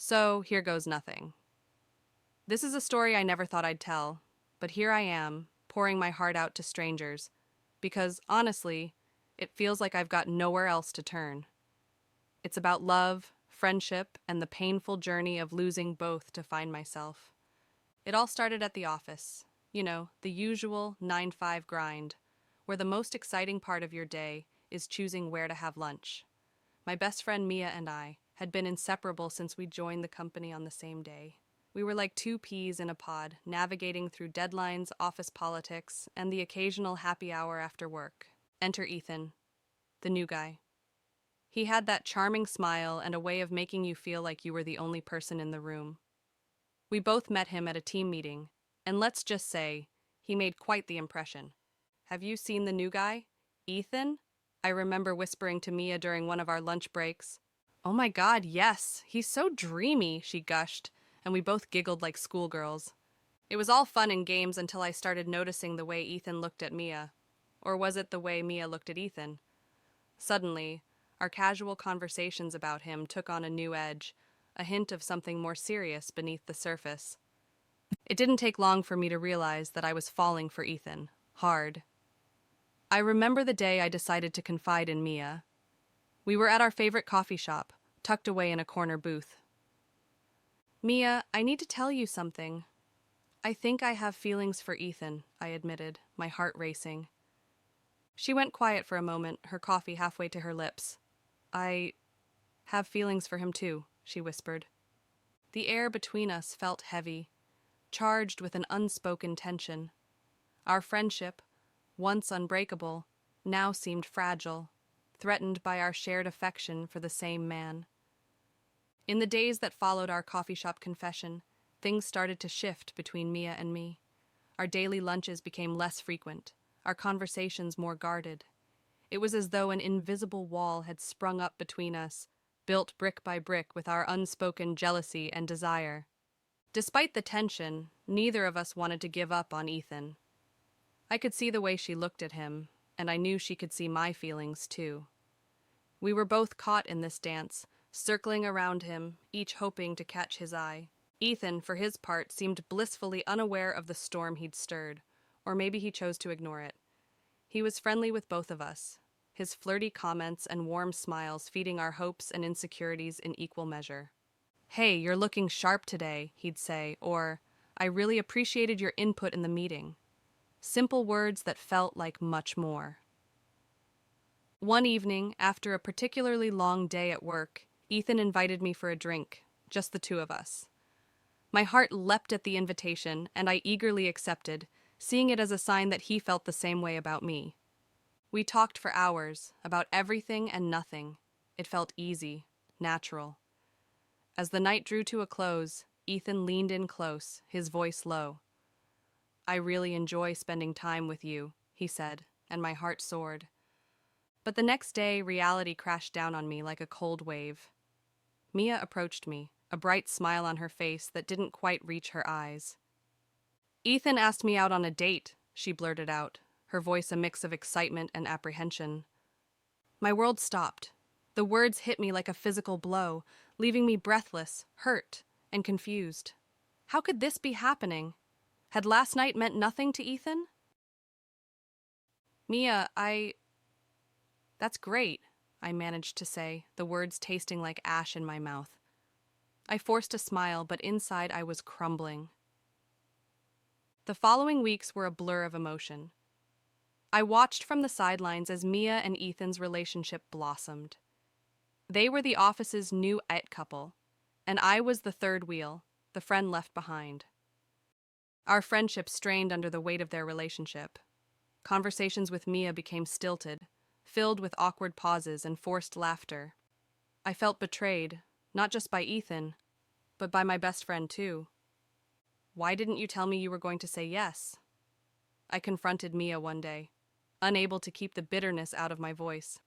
So here goes nothing. This is a story I never thought I'd tell, but here I am, pouring my heart out to strangers, because, honestly, it feels like I've got nowhere else to turn. It's about love, friendship, and the painful journey of losing both to find myself. It all started at the office. You know, the usual 9-5 grind, where the most exciting part of your day is choosing where to have lunch. My best friend Mia and I had been inseparable since we joined the company on the same day. We were like two peas in a pod, navigating through deadlines, office politics, and the occasional happy hour after work. Enter Ethan, the new guy. He had that charming smile and a way of making you feel like you were the only person in the room. We both met him at a team meeting, and let's just say, he made quite the impression. Have you seen the new guy? Ethan? I remember whispering to Mia during one of our lunch breaks. Oh my God, yes, he's so dreamy, she gushed, and we both giggled like schoolgirls. It was all fun and games until I started noticing the way Ethan looked at Mia. Or was it the way Mia looked at Ethan? Suddenly, our casual conversations about him took on a new edge, a hint of something more serious beneath the surface. It didn't take long for me to realize that I was falling for Ethan. Hard. I remember the day I decided to confide in Mia. We were at our favorite coffee shop, tucked away in a corner booth. Mia, I need to tell you something. I think I have feelings for Ethan, I admitted, my heart racing. She went quiet for a moment, her coffee halfway to her lips. I have feelings for him too, she whispered. The air between us felt heavy, charged with an unspoken tension. Our friendship, once unbreakable, now seemed fragile, threatened by our shared affection for the same man. In the days that followed our coffee shop confession, things started to shift between Mia and me. Our daily lunches became less frequent, our conversations more guarded. It was as though an invisible wall had sprung up between us, built brick by brick with our unspoken jealousy and desire. Despite the tension, neither of us wanted to give up on Ethan. I could see the way she looked at him, and I knew she could see my feelings too. We were both caught in this dance, circling around him, each hoping to catch his eye. Ethan, for his part, seemed blissfully unaware of the storm he'd stirred, or maybe he chose to ignore it. He was friendly with both of us, his flirty comments and warm smiles feeding our hopes and insecurities in equal measure. Hey, you're looking sharp today, he'd say, or, I really appreciated your input in the meeting. Simple words that felt like much more. One evening, after a particularly long day at work, Ethan invited me for a drink, just the two of us. My heart leapt at the invitation, and I eagerly accepted, seeing it as a sign that he felt the same way about me. We talked for hours, about everything and nothing. It felt easy, natural. As the night drew to a close, Ethan leaned in close, his voice low. I really enjoy spending time with you, he said, and my heart soared. But the next day, reality crashed down on me like a cold wave. Mia approached me, a bright smile on her face that didn't quite reach her eyes. Ethan asked me out on a date, she blurted out, her voice a mix of excitement and apprehension. My world stopped. The words hit me like a physical blow, leaving me breathless, hurt, and confused. How could this be happening? Had last night meant nothing to Ethan? Mia, That's great, I managed to say, the words tasting like ash in my mouth. I forced a smile, but inside I was crumbling. The following weeks were a blur of emotion. I watched from the sidelines as Mia and Ethan's relationship blossomed. They were the office's new it couple, and I was the third wheel, the friend left behind. Our friendship strained under the weight of their relationship. Conversations with Mia became stilted, filled with awkward pauses and forced laughter. I felt betrayed, not just by Ethan, but by my best friend too. Why didn't you tell me you were going to say yes? I confronted Mia one day, unable to keep the bitterness out of my voice.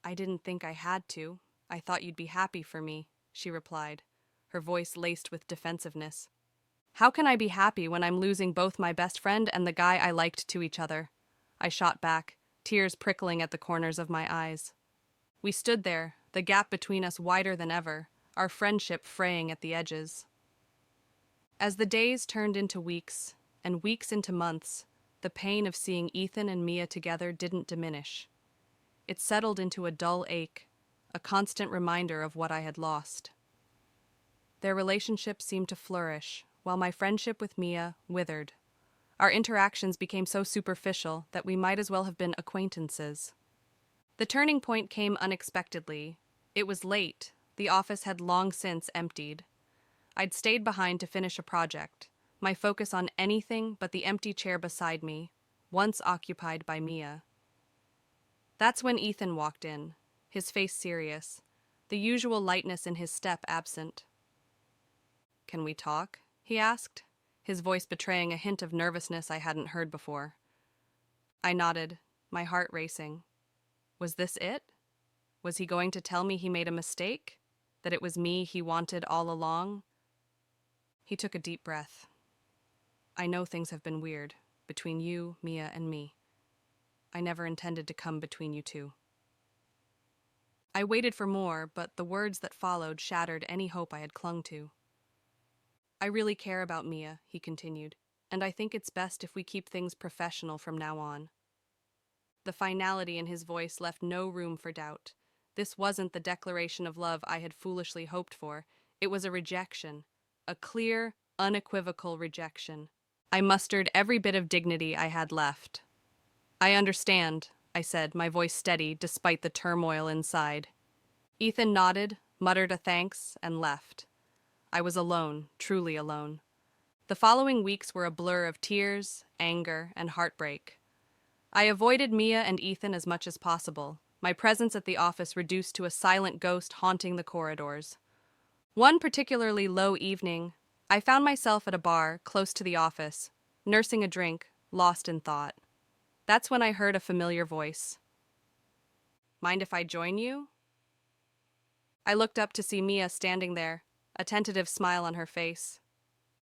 I didn't think I had to. I thought you'd be happy for me, she replied, her voice laced with defensiveness. How can I be happy when I'm losing both my best friend and the guy I liked to each other? I shot back, tears prickling at the corners of my eyes. We stood there, the gap between us wider than ever, our friendship fraying at the edges. As the days turned into weeks, and weeks into months, the pain of seeing Ethan and Mia together didn't diminish. It settled into a dull ache, a constant reminder of what I had lost. Their relationship seemed to flourish, while my friendship with Mia withered. Our interactions became so superficial that we might as well have been acquaintances. The turning point came unexpectedly. It was late. The office had long since emptied. I'd stayed behind to finish a project, my focus on anything but the empty chair beside me, once occupied by Mia. That's when Ethan walked in, his face serious, the usual lightness in his step absent. "Can we talk?" he asked, his voice betraying a hint of nervousness I hadn't heard before. I nodded, my heart racing. Was this it? Was he going to tell me he made a mistake? That it was me he wanted all along? He took a deep breath. "I know things have been weird, between you, Mia, and me. I never intended to come between you two." I waited for more, but the words that followed shattered any hope I had clung to. "I really care about Mia," he continued, "and I think it's best if we keep things professional from now on." The finality in his voice left no room for doubt. This wasn't the declaration of love I had foolishly hoped for. It was a rejection, a clear, unequivocal rejection. I mustered every bit of dignity I had left. "I understand," I said, my voice steady despite the turmoil inside. Ethan nodded, muttered a thanks, and left. I was alone, truly alone. The following weeks were a blur of tears, anger, and heartbreak. I avoided Mia and Ethan as much as possible, my presence at the office reduced to a silent ghost haunting the corridors. One particularly low evening, I found myself at a bar close to the office, nursing a drink, lost in thought. That's when I heard a familiar voice. "Mind if I join you?" I looked up to see Mia standing there, a tentative smile on her face.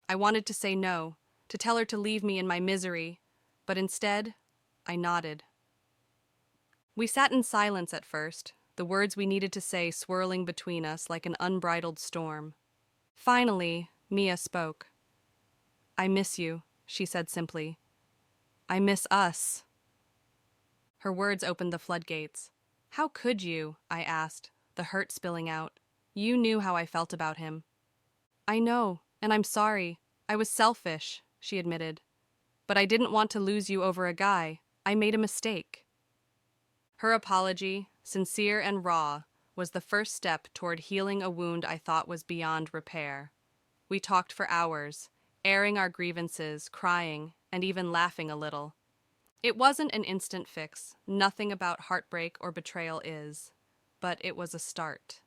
I wanted to say no, to tell her to leave me in my misery, but instead, I nodded. We sat in silence at first, the words we needed to say swirling between us like an unbridled storm. Finally, Mia spoke. "I miss you," she said simply. "I miss us." Her words opened the floodgates. "How could you?" I asked, the hurt spilling out. "You knew how I felt about him." "I know, and I'm sorry. I was selfish," she admitted. "But I didn't want to lose you over a guy. I made a mistake." Her apology, sincere and raw, was the first step toward healing a wound I thought was beyond repair. We talked for hours, airing our grievances, crying, and even laughing a little. It wasn't an instant fix, nothing about heartbreak or betrayal is, but it was a start.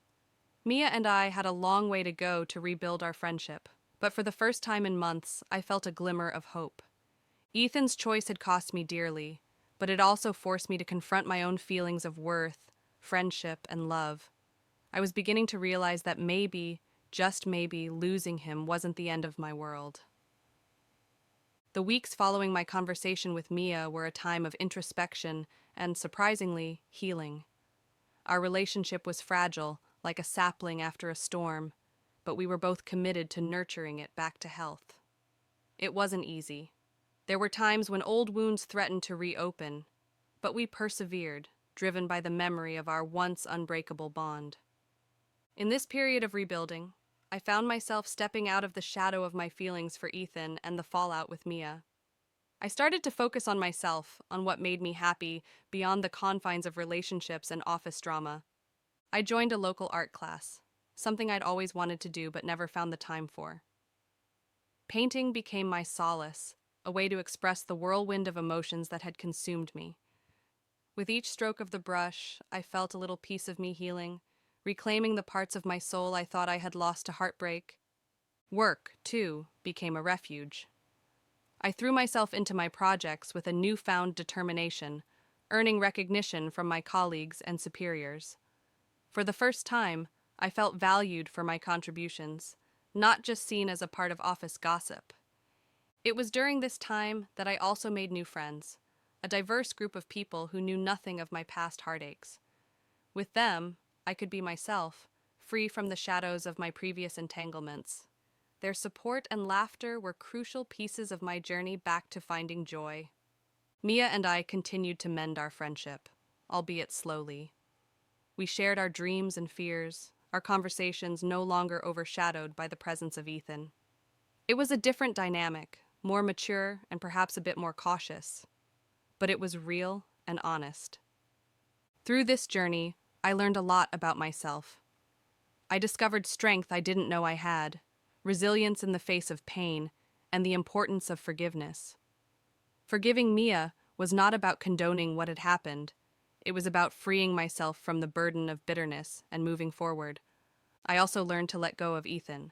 Mia and I had a long way to go to rebuild our friendship, but for the first time in months, I felt a glimmer of hope. Ethan's choice had cost me dearly, but it also forced me to confront my own feelings of worth, friendship, and love. I was beginning to realize that maybe, just maybe, losing him wasn't the end of my world. The weeks following my conversation with Mia were a time of introspection and, surprisingly, healing. Our relationship was fragile, like a sapling after a storm, but we were both committed to nurturing it back to health. It wasn't easy. There were times when old wounds threatened to reopen, but we persevered, driven by the memory of our once unbreakable bond. In this period of rebuilding, I found myself stepping out of the shadow of my feelings for Ethan and the fallout with Mia. I started to focus on myself, on what made me happy, beyond the confines of relationships and office drama. I joined a local art class, something I'd always wanted to do but never found the time for. Painting became my solace, a way to express the whirlwind of emotions that had consumed me. With each stroke of the brush, I felt a little piece of me healing, reclaiming the parts of my soul I thought I had lost to heartbreak. Work, too, became a refuge. I threw myself into my projects with a newfound determination, earning recognition from my colleagues and superiors. For the first time, I felt valued for my contributions, not just seen as a part of office gossip. It was during this time that I also made new friends, a diverse group of people who knew nothing of my past heartaches. With them, I could be myself, free from the shadows of my previous entanglements. Their support and laughter were crucial pieces of my journey back to finding joy. Mia and I continued to mend our friendship, albeit slowly. We shared our dreams and fears, our conversations no longer overshadowed by the presence of Ethan. It was a different dynamic, more mature and perhaps a bit more cautious, but it was real and honest. Through this journey, I learned a lot about myself. I discovered strength I didn't know I had, resilience in the face of pain, and the importance of forgiveness. Forgiving Mia was not about condoning what had happened. It was about freeing myself from the burden of bitterness and moving forward. I also learned to let go of Ethan.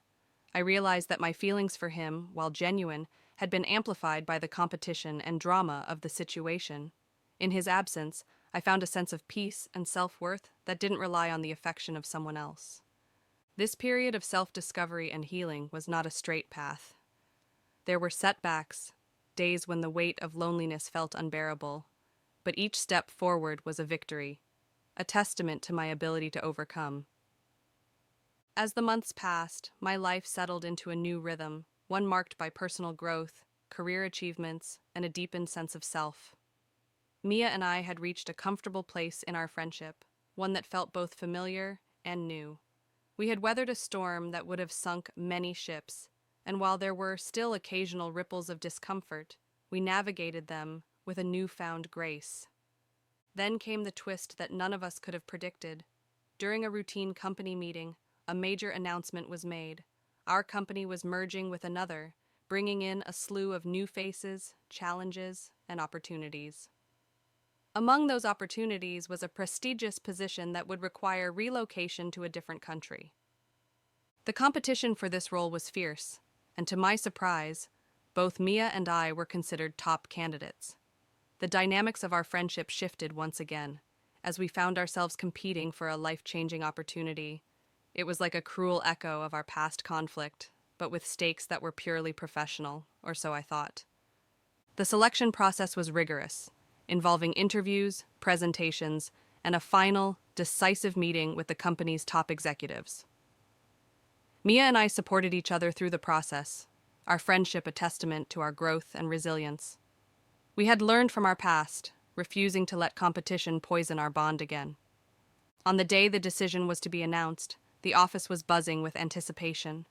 I realized that my feelings for him, while genuine, had been amplified by the competition and drama of the situation. In his absence, I found a sense of peace and self-worth that didn't rely on the affection of someone else. This period of self-discovery and healing was not a straight path. There were setbacks, days when the weight of loneliness felt unbearable, but each step forward was a victory, a testament to my ability to overcome. As the months passed, my life settled into a new rhythm, one marked by personal growth, career achievements, and a deepened sense of self. Mia and I had reached a comfortable place in our friendship, one that felt both familiar and new. We had weathered a storm that would have sunk many ships, and while there were still occasional ripples of discomfort, we navigated them with a newfound grace. Then came the twist that none of us could have predicted. During a routine company meeting, a major announcement was made. Our company was merging with another, bringing in a slew of new faces, challenges, and opportunities. Among those opportunities was a prestigious position that would require relocation to a different country. The competition for this role was fierce, and to my surprise, both Mia and I were considered top candidates. The dynamics of our friendship shifted once again, as we found ourselves competing for a life-changing opportunity. It was like a cruel echo of our past conflict, but with stakes that were purely professional, or so I thought. The selection process was rigorous, involving interviews, presentations, and a final, decisive meeting with the company's top executives. Mia and I supported each other through the process, our friendship a testament to our growth and resilience. We had learned from our past, refusing to let competition poison our bond again. On the day the decision was to be announced, the office was buzzing with anticipation.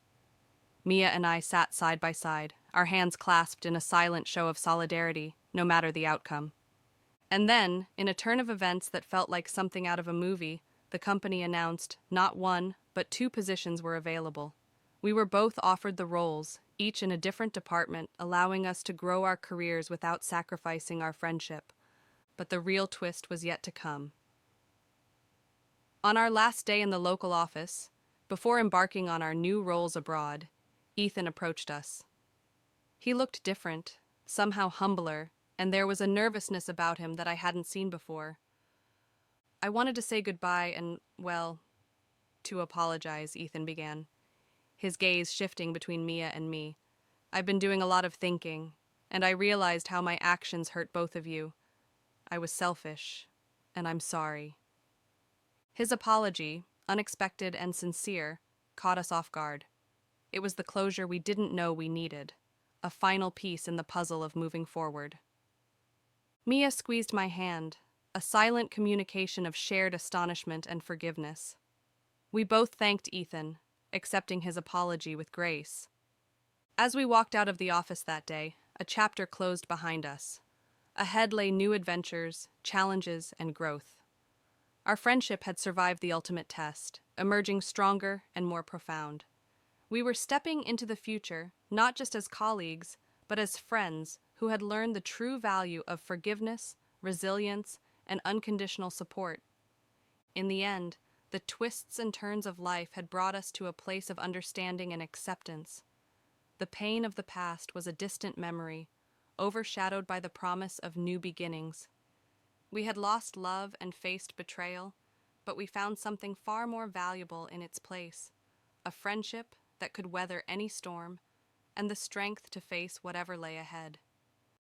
Mia and I sat side by side, our hands clasped in a silent show of solidarity, no matter the outcome. And then, in a turn of events that felt like something out of a movie, the company announced not one, but two positions were available. We were both offered the roles, each in a different department, allowing us to grow our careers without sacrificing our friendship. But the real twist was yet to come. On our last day in the local office, before embarking on our new roles abroad, Ethan approached us. He looked different, somehow humbler, and there was a nervousness about him that I hadn't seen before. I wanted to say goodbye and, well, to apologize, Ethan began, his gaze shifting between Mia and me. I've been doing a lot of thinking, and I realized how my actions hurt both of you. I was selfish, and I'm sorry. His apology, unexpected and sincere, caught us off guard. It was the closure we didn't know we needed, a final piece in the puzzle of moving forward. Mia squeezed my hand, a silent communication of shared astonishment and forgiveness. We both thanked Ethan, accepting his apology with grace. As we walked out of the office that day, a chapter closed behind us. Ahead lay new adventures, challenges, and growth. Our friendship had survived the ultimate test, emerging stronger and more profound. We were stepping into the future, not just as colleagues, but as friends who had learned the true value of forgiveness, resilience, and unconditional support. In the end, the twists and turns of life had brought us to a place of understanding and acceptance. The pain of the past was a distant memory, overshadowed by the promise of new beginnings. We had lost love and faced betrayal, but we found something far more valuable in its place, a friendship that could weather any storm, and the strength to face whatever lay ahead.